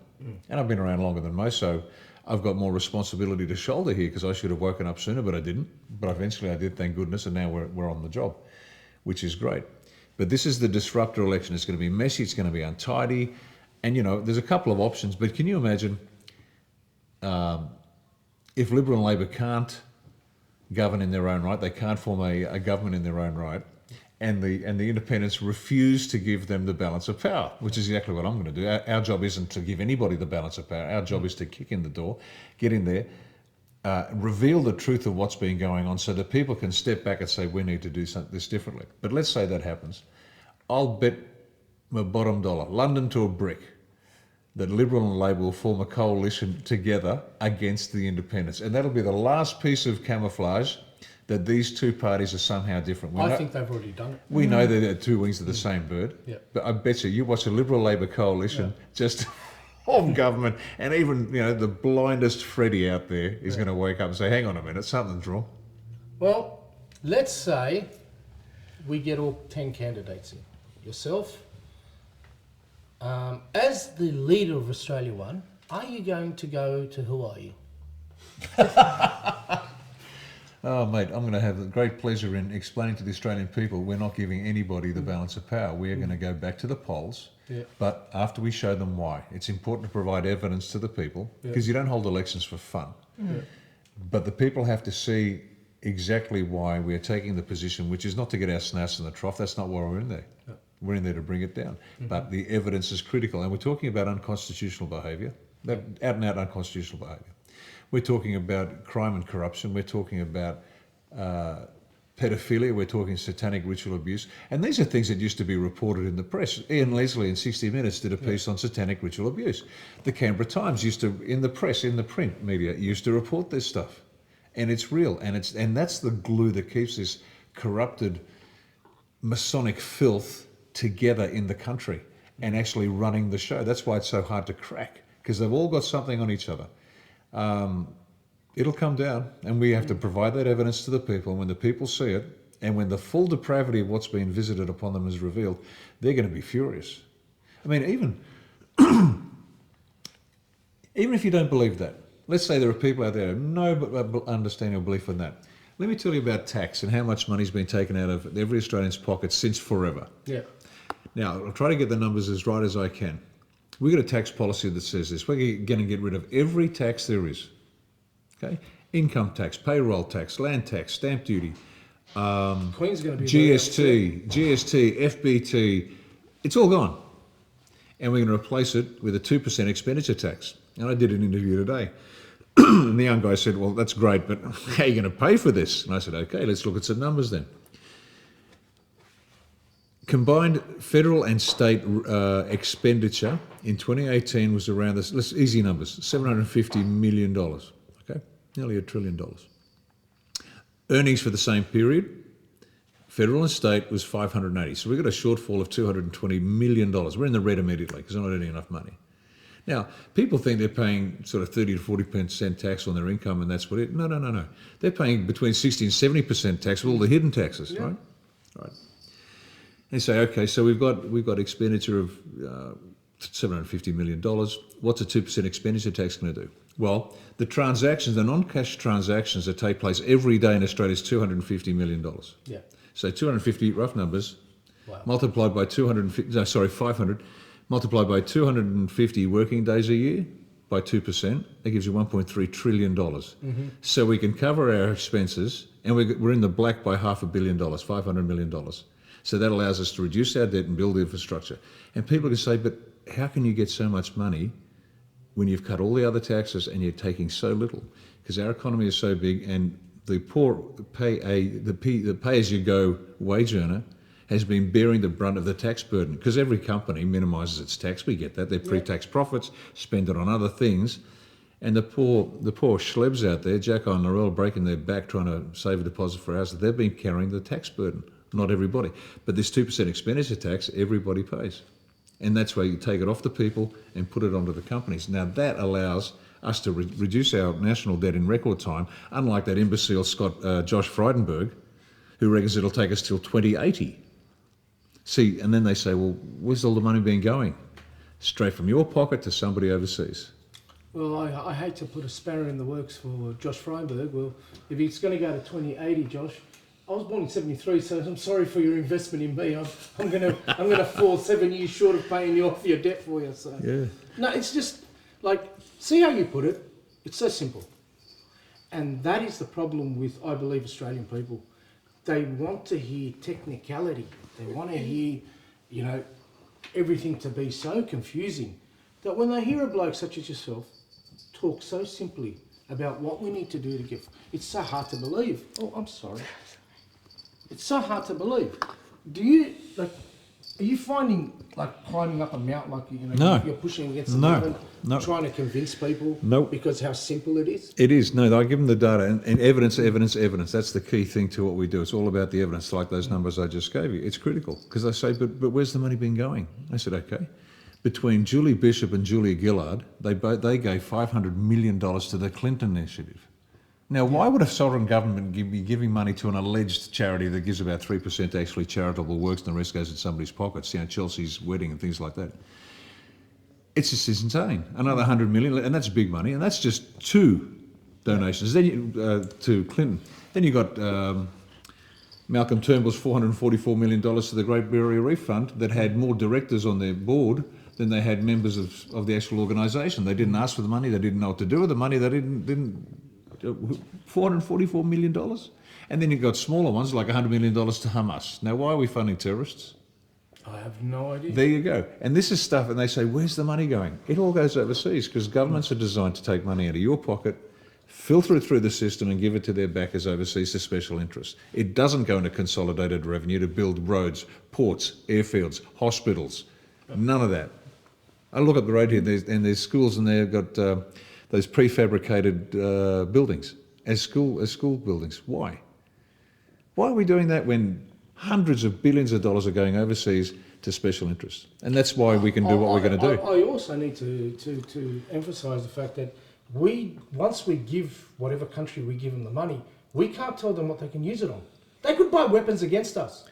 and I've been around longer than most, so I've got more responsibility to shoulder here because I should have woken up sooner, but I didn't. But eventually I did, thank goodness, and now we're on the job, which is great. But this is the disruptor election. It's going to be messy, it's going to be untidy, and you know, there's a couple of options, but can you imagine if Liberal and Labor can't govern in their own right, they can't form a government in their own right, and the independents refuse to give them the balance of power, which is exactly what I'm going to do. Our job isn't to give anybody the balance of power. Our job is to kick in the door, get in there, reveal the truth of what's been going on so that people can step back and say, we need to do this differently. But let's say that happens. I'll bet my bottom dollar, London to a brick, that Liberal and Labor will form a coalition together against the independents. And that'll be the last piece of camouflage that these two parties are somehow different. I think they've already done it. We know that they're two wings of the same bird. Yeah. But I bet you watch a Liberal-Labor coalition just of government, and even the blindest Freddie out there is going to wake up and say, hang on a minute, something's wrong. Well, let's say we get all 10 candidates in. Yourself, as the leader of Australia One, are you going to go to Hawaii? Oh, mate, I'm going to have the great pleasure in explaining to the Australian people we're not giving anybody the balance of power. We are going to go back to the polls, but after we show them why. It's important to provide evidence to the people, because you don't hold elections for fun. But the people have to see exactly why we're taking the position, which is not to get our snouts in the trough. That's not why we're in there. We're in there to bring it down. But the evidence is critical, and we're talking about unconstitutional behaviour, out and out unconstitutional behaviour. We're talking about crime and corruption. We're talking about pedophilia. We're talking satanic ritual abuse. And these are things that used to be reported in the press. Ian Leslie in 60 Minutes did a piece on satanic ritual abuse. The Canberra Times used to, in the press, in the print media, used to report this stuff. And it's real. And that's the glue that keeps this corrupted Masonic filth together in the country and actually running the show. That's why it's so hard to crack, because they've all got something on each other. It'll come down, and we have to provide that evidence to the people. And when the people see it, and when the full depravity of what's been visited upon them is revealed, they're going to be furious. I mean, even if you don't believe that, let's say there are people out there who have no understanding or belief in that. Let me tell you about tax and how much money's been taken out of every Australian's pocket since forever. Yeah. Now, I'll try to get the numbers as right as I can. We've got a tax policy that says this. We're going to get rid of every tax there is. Okay? Income tax, payroll tax, land tax, stamp duty, Queen's going to be GST, FBT. It's all gone. And we're going to replace it with a 2% expenditure tax. And I did an interview today. And the young guy said, well, that's great, but how are you going to pay for this? And I said, okay, let's look at some numbers then. Combined federal and state expenditure in 2018 was around this, let's easy numbers, $750 million, okay? Nearly $1 trillion. Earnings for the same period, federal and state, was 580. So we've got a shortfall of $220 million. We're in the red immediately because they're not earning enough money. Now, people think they're paying sort of 30 to 40% tax on their income and that's what it, no. They're paying between 60 and 70% tax with all the hidden taxes, right? Right. And say, okay, so we've got expenditure of $750 million. What's a 2% expenditure tax going to do? Well, the transactions, the non-cash transactions that take place every day in Australia is $250 million. Yeah. So 250, rough numbers, Wow. multiplied by 500, multiplied by 250 working days a year by 2%, that gives you $1.3 trillion. So we can cover our expenses, and we're in the black by $500 million, $500 million. So that allows us to reduce our debt and build infrastructure. And people can say, but how can you get so much money when you've cut all the other taxes and you're taking so little? Because our economy is so big, and the pay-as-you-go wage earner has been bearing the brunt of the tax burden. Because every company minimises its tax, we get that. Their pre-tax profits, spend it on other things. And the poor schlebs out there, Jack on Norell, breaking their back trying to save a deposit for a house, they've been carrying the tax burden. Not everybody. But this 2% expenditure tax, everybody pays. And that's where you take it off the people and put it onto the companies. Now that allows us to reduce our national debt in record time, unlike that imbecile Josh Frydenberg, who reckons it'll take us till 2080. See, and then they say, well, where's all the money been going? Straight from your pocket to somebody overseas. Well, I hate to put a spanner in the works for Josh Frydenberg. Well, if he's going to go to 2080, Josh, I was born in '73, so I'm sorry for your investment in me. I'm gonna fall 7 years short of paying you off your debt for you. So Yeah. no, it's just like, see how you put it. It's so simple, and that is the problem with, I believe, Australian people. They want to hear technicality. They want to hear, everything to be so confusing that when they hear a bloke such as yourself talk so simply about what we need to do to get, it's so hard to believe. Oh, I'm sorry. It's so hard to believe. Are you finding like climbing up a mountain, like No. you're pushing against the No. mountain, No. trying to convince people Nope. because how simple it is? It is. No, I give them the data and evidence. That's the key thing to what we do. It's all about the evidence, like those numbers I just gave you. It's critical because they say, but where's the money been going? I said, okay. Between Julie Bishop and Julia Gillard, they gave $500 million to the Clinton Initiative. Now, why would a sovereign government be giving money to an alleged charity that gives about 3% to actually charitable works and the rest goes in somebody's pockets, Chelsea's wedding and things like that? It's just insane. Another 100 million, and that's big money, and that's just two donations. Then to Clinton. Then you got Malcolm Turnbull's $444 million to the Great Barrier Reef Fund that had more directors on their board than they had members of the actual organisation. They didn't ask for the money. They didn't know what to do with the money. They didn't $444 million. And then you've got smaller ones like $100 million to Hamas. Now, why are we funding terrorists? I have no idea. There you go. And this is stuff, and they say, where's the money going? It all goes overseas because governments are designed to take money out of your pocket, filter it through the system and give it to their backers overseas to special interests. It doesn't go into consolidated revenue to build roads, ports, airfields, hospitals. None of that. I look up the road here, there's schools, and they've got those prefabricated buildings as school buildings. Why? Why are we doing that when hundreds of billions of dollars are going overseas to special interests? And that's why we can do what we're going to do. I also need to emphasise the fact that once we give whatever country we give them the money, we can't tell them what they can use it on. They could buy weapons against us.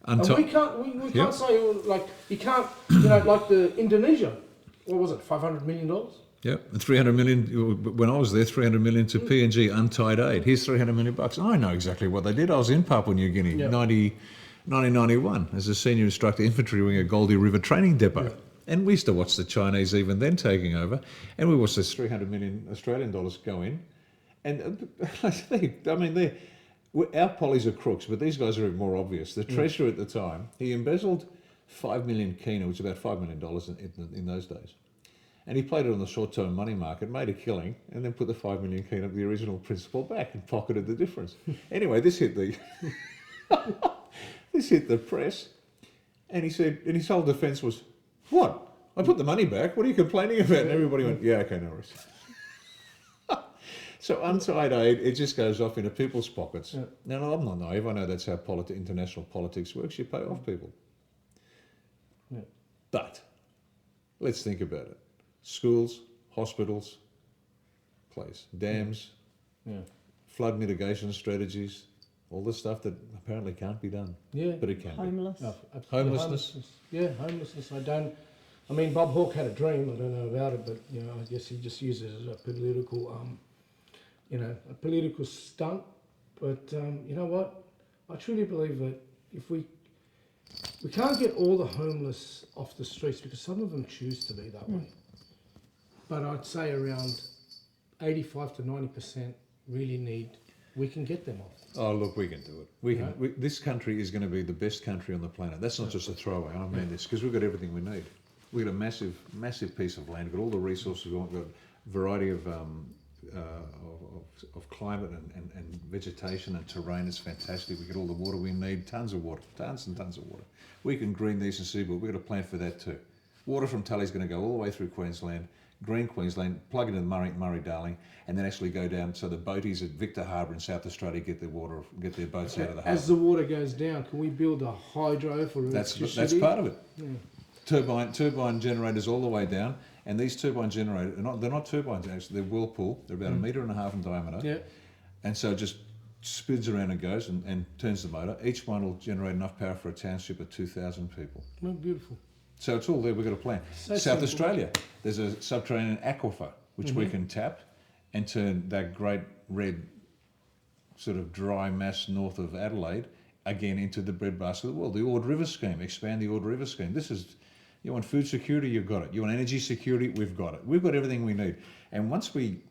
And we can't say, like, you can't, like the Indonesia, what was it, $500 million? Yeah, and 300 million, when I was there, 300 million to PNG untied aid. Here's 300 million bucks. I know exactly what they did. I was in Papua New Guinea, 1991, as a senior instructor infantry wing at Goldie River Training Depot. Yeah. And we used to watch the Chinese even then taking over, and we watched this 300 million Australian dollars go in. And our pollies are crooks, but these guys are even more obvious. The treasurer at the time, he embezzled 5 million kina, which is about $5 million in those days. And he played it on the short-term money market, made a killing, and then put the 5 million kina, the original principal, back and pocketed the difference. Anyway, this hit the press, And he said, and his whole defence was, what? I put the money back. What are you complaining about? And everybody went, yeah, okay, no worries. So untied aid, it just goes off into people's pockets. Yeah. Now, I'm not naive. I know that's how international politics works. You pay off people. Yeah. But let's think about it. Schools, hospitals, please, dams, flood mitigation strategies, all the stuff that apparently can't be done. Yeah. But it can Homeless. Oh, Homelessness. Yeah, homelessness. I mean, Bob Hawke had a dream. I don't know about it, but you know, I guess he just used it as a political, a political stunt. But you know what? I truly believe that if we can't get all the homeless off the streets because some of them choose to be that way. But I'd say around 85 to 90% really need. We can get them off. Oh, look, we can do it. We can. This country is going to be the best country on the planet. That's not just a throwaway. I mean this because we've got everything we need. We've got a massive, massive piece of land. We've got all the resources. We've got a variety of climate and vegetation and terrain. It's fantastic. We get all the water we need. Tons of water. Tons and tons of water. We can green the eastern seaboard. We've got a plan for that too. Water from Tully's going to go all the way through Queensland. Green Queensland, plug into the Murray-Darling, and then actually go down so the boaties at Victor Harbour in South Australia get their boats out of the harbour. As the water goes down, can we build a hydro for electricity? That's part of it. Yeah. Turbine generators all the way down, and these turbine generators they're not turbines actually, they're whirlpool. They're about 1.5 metres in diameter. Yeah. And so it just spins around and goes and turns the motor. Each one will generate enough power for a township of 2,000 people. Oh, beautiful. So it's all there. We've got a plan. So South simple. Australia, there's a subterranean aquifer which we can tap and turn that great red sort of dry mass north of Adelaide again into the breadbasket of the world. The Ord River scheme, expand the Ord River scheme. This is, you want food security, you've got it. You want energy security, we've got it. We've got everything we need. And once we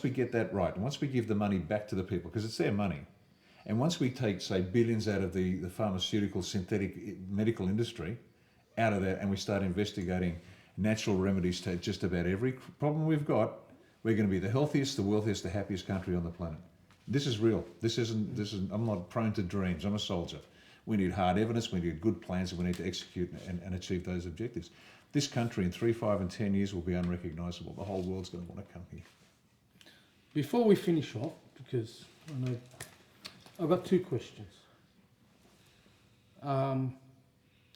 get that right, and once we give the money back to the people, because it's their money, and once we take, say, billions out of the pharmaceutical synthetic medical industry, out of that, and we start investigating natural remedies to just about every problem we've got, we're going to be the healthiest, the wealthiest, the happiest country on the planet. This is real. This isn't. I'm not prone to dreams. I'm a soldier. We need hard evidence. We need good plans, and we need to execute and achieve those objectives. This country in 3, 5, and 10 years will be unrecognisable. The whole world's going to want to come here. Before we finish off, because I know I've got 2 questions.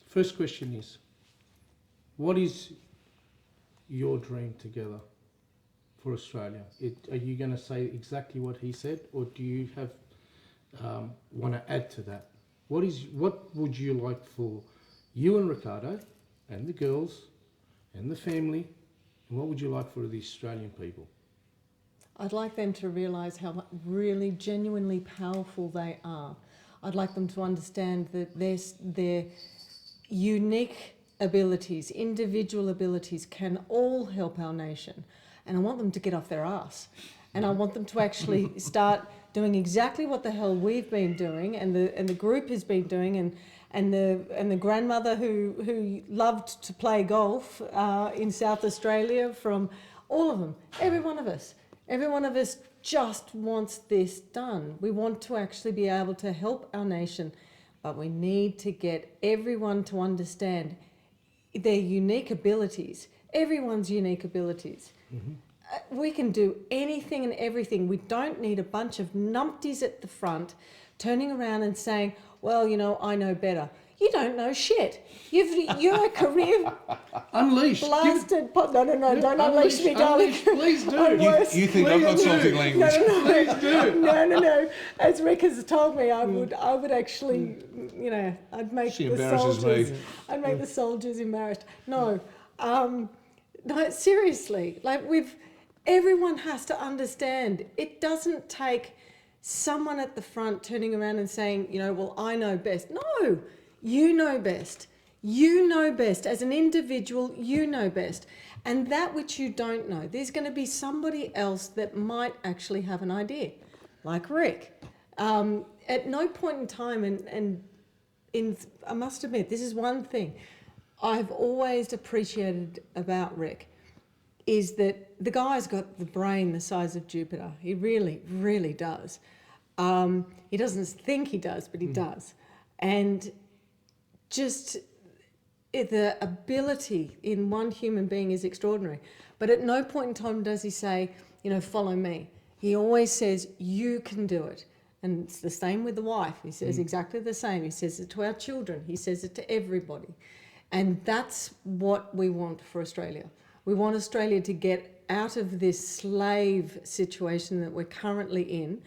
First question is, what is your dream together for Australia? Are you going to say exactly what he said, or do you have want to add to that? What would you like for you and Riccardo and the girls and the family, and what would you like for the Australian people? I'd like them to realise how really genuinely powerful they are. I'd like them to understand that their unique abilities, individual abilities can all help our nation. And I want them to get off their ass. And I want them to actually start doing exactly what the hell we've been doing and the group has been doing and the grandmother who loved to play golf in South Australia, from all of them, every one of us. Every one of us just wants this done. We want to actually be able to help our nation, but we need to get everyone to understand their unique abilities, everyone's unique abilities. We can do anything and everything. We don't need a bunch of numpties at the front turning around and saying, well, you know, I know better. You don't know shit. You're a career Unleash. blasted. No, don't unleash me, darling. Please do. You think I've got salty language? Please do. No. As Rick has told me, I would actually, you know, I'd make She the embarrasses soldiers. me. I'd make the soldiers embarrassed. No, seriously. Like everyone has to understand. It doesn't take someone at the front turning around and saying, you know, well, I know best. No, you know best. You know best. As an individual, you know best. And that which you don't know, there's going to be somebody else that might actually have an idea, like Rick. At no point in time, I must admit, this is one thing I've always appreciated about Rick, is that the guy's got the brain the size of Jupiter. He really, really does. He doesn't think he does, but he does. And just the ability in one human being is extraordinary. But at no point in time does he say, you know, follow me. He always says, you can do it. And it's the same with the wife. He says exactly the same. He says it to our children. He says it to everybody. And that's what we want for Australia. We want Australia to get out of this slave situation that we're currently in,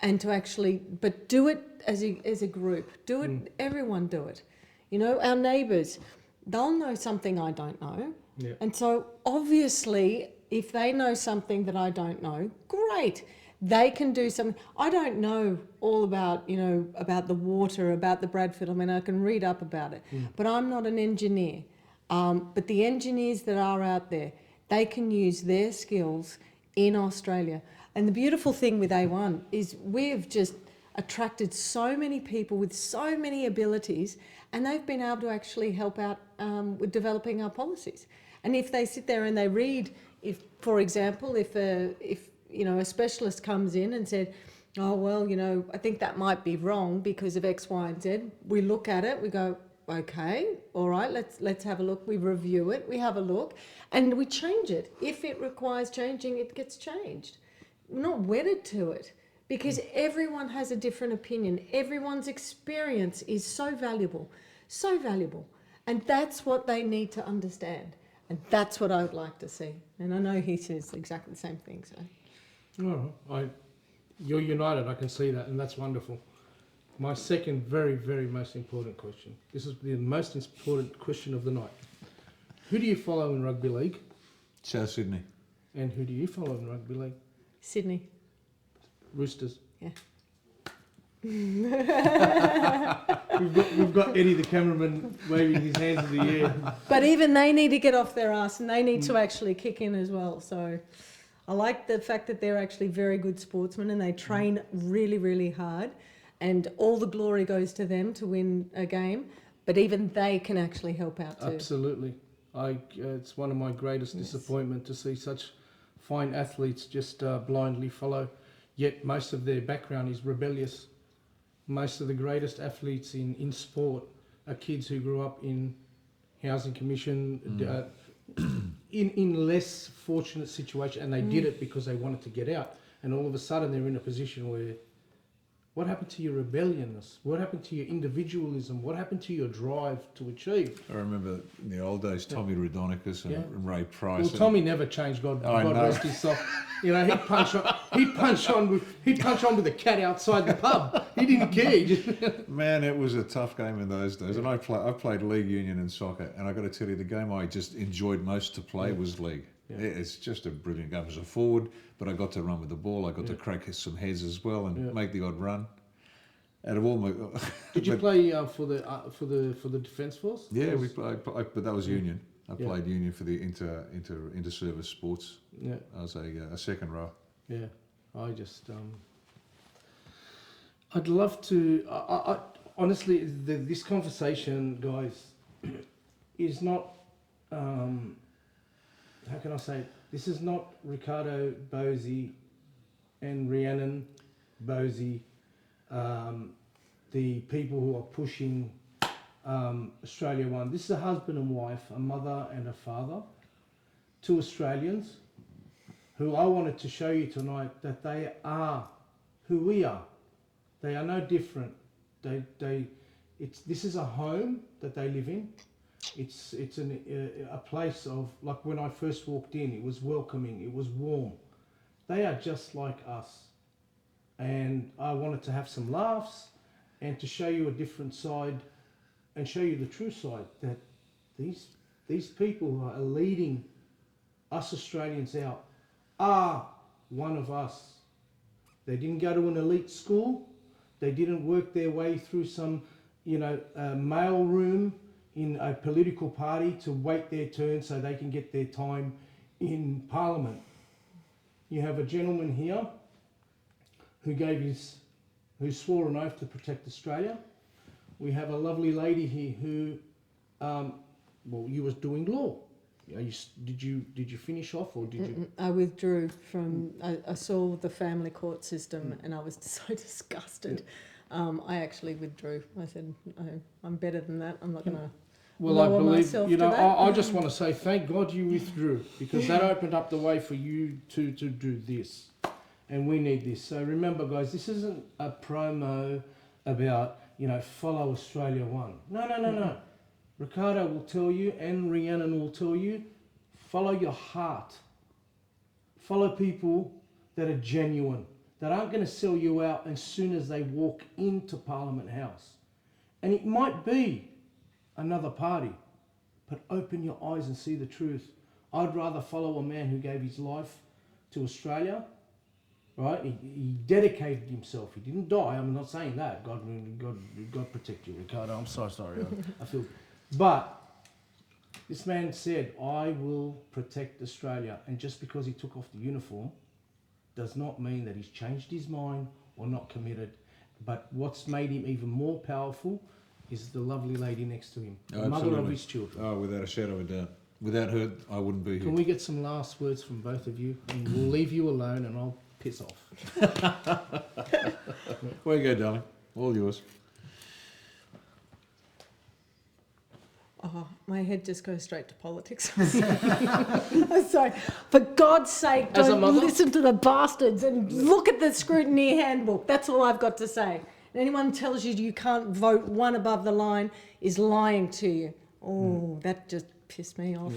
and to actually, but do it as a group. Do it, everyone do it. You know, our neighbours, they'll know something I don't know. Yeah. And so obviously, if they know something that I don't know, great. They can do something. I don't know all about, you know, about the water, about the Bradford. I mean, I can read up about it, but I'm not an engineer. But the engineers that are out there, they can use their skills in Australia. And the beautiful thing with A1 is we've just attracted so many people with so many abilities, and they've been able to actually help out with developing our policies. And if they sit there and they read, if, for example, if you know, a specialist comes in and said, oh, well, you know, I think that might be wrong because of X, Y, and Z. We look at it, we go, okay, all right, let's have a look. We review it, we have a look, and we change it. If it requires changing, it gets changed. We're not wedded to it because everyone has a different opinion. Everyone's experience is so valuable, so valuable. And that's what they need to understand. And that's what I would like to see. And I know he says exactly the same thing, so. No, you're united, I can see that, and that's wonderful. My second very, very most important question. This is the most important question of the night. Who do you follow in rugby league? South Sydney. And who do you follow in rugby league? Sydney. Roosters. Yeah. We've got Eddie the cameraman waving his hands in the air. But even they need to get off their ass and they need to actually kick in as well. So I like the fact that they're actually very good sportsmen and they train really, really hard. And all the glory goes to them to win a game. But even they can actually help out too. Absolutely. It's one of my greatest disappointment to see such fine athletes just blindly follow. Yet most of their background is rebellious. Most of the greatest athletes in sport are kids who grew up in housing commission, in less fortunate situation, and they did it because they wanted to get out. And all of a sudden they're in a position where, what happened to your rebelliousness? What happened to your individualism? What happened to your drive to achieve? I remember in the old days, Tommy Raudonikis and Ray Price. Well, Tommy never changed. God rest his soul. You know, he'd punch on with the cat outside the pub. He didn't care. Man, it was a tough game in those days. And I played league union and soccer, and I got to tell you, the game I just enjoyed most to play was league. Yeah. It's just a brilliant game. As a forward, but I got to run with the ball. I got to crack some heads as well and make the odd run. Out of all my, did you play for the defence force? Yeah, we played, but that was union. I played union for the inter service sports. Yeah, I was a second row. Yeah, I just I'd love to. I honestly, this conversation, guys, is not. How can I say it? This is not Riccardo Bosi and Rhiannon Bosi, the people who are pushing Australia One. This is a husband and wife, a mother and a father, two Australians who I wanted to show you tonight that they are who we are. They are no different. This is a home that they live in. It's a place of, like when I first walked in, it was welcoming, it was warm. They are just like us. And I wanted to have some laughs and to show you a different side and show you the true side, that these people who are leading us Australians out are one of us. They didn't go to an elite school. They didn't work their way through some, mail room in a political party to wait their turn so they can get their time in Parliament. You have a gentleman here who swore an oath to protect Australia. We have a lovely lady here who, you was doing law. Did you finish off or did you? I withdrew from. I saw the family court system and I was so disgusted. I actually withdrew. I said, I'm better than that. I'm not gonna. Well, I lower believe, myself you know, to that. I just want to say thank God you withdrew, because that opened up the way for you to do this. And we need this. So remember, guys, this isn't a promo about, you know, follow Australia One. No. Riccardo will tell you, and Rhiannon will tell you, follow your heart. Follow people that are genuine, that aren't going to sell you out as soon as they walk into Parliament House. And it might be another party, but open your eyes and see the truth. I'd rather follow a man who gave his life to Australia, right? He dedicated himself. He didn't die. I'm not saying that. God protect you, Riccardo. I'm so sorry. I feel, but this man said, I will protect Australia. And just because he took off the uniform does not mean that he's changed his mind or not committed. But what's made him even more powerful is the lovely lady next to him, the mother of his children. Oh, without a shadow of a doubt. Without her, I wouldn't be here. Can we get some last words from both of you? And we'll leave you alone and I'll piss off. Where you go, darling? All yours. Oh, my head just goes straight to politics. I'm sorry. For God's sake, As a don't mother? listen to the bastards and look at the scrutiny handbook. That's all I've got to say. And anyone tells you you can't vote one above the line is lying to you. Oh, that just pissed me off.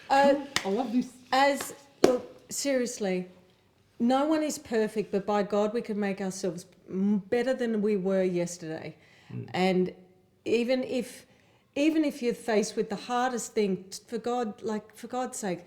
I love this. Look, seriously, no one is perfect, but by God, we can make ourselves better than we were yesterday. And even if you're faced with the hardest thing, for God's sake,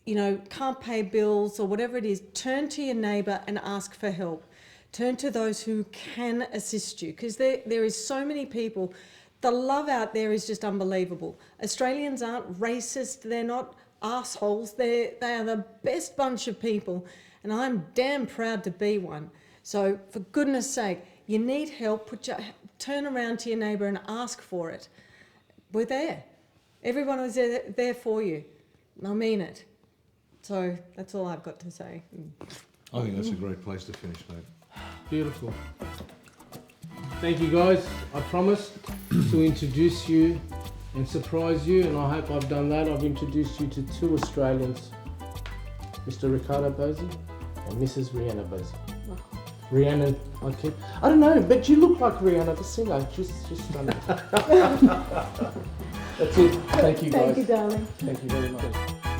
you know, can't pay bills or whatever it is, turn to your neighbour and ask for help. Turn to those who can assist you, because there is so many people. The love out there is just unbelievable. Australians aren't racist. They're not assholes. They are the best bunch of people, and I'm damn proud to be one. So for goodness sake, you need help, turn around to your neighbour and ask for it. We're there. Everyone is there for you. I mean it. So that's all I've got to say. I think that's a great place to finish, mate. Beautiful. Thank you, guys. I promised to introduce you and surprise you, and I hope I've done that. I've introduced you to two Australians, Mr. Riccardo Bosi and Mrs. Rihanna Bosi. Rhiannon, I don't know, but you look like Rihanna, the singer. Just stunning. That's it. Thank you, guys. Thank you, darling. Thank you very much.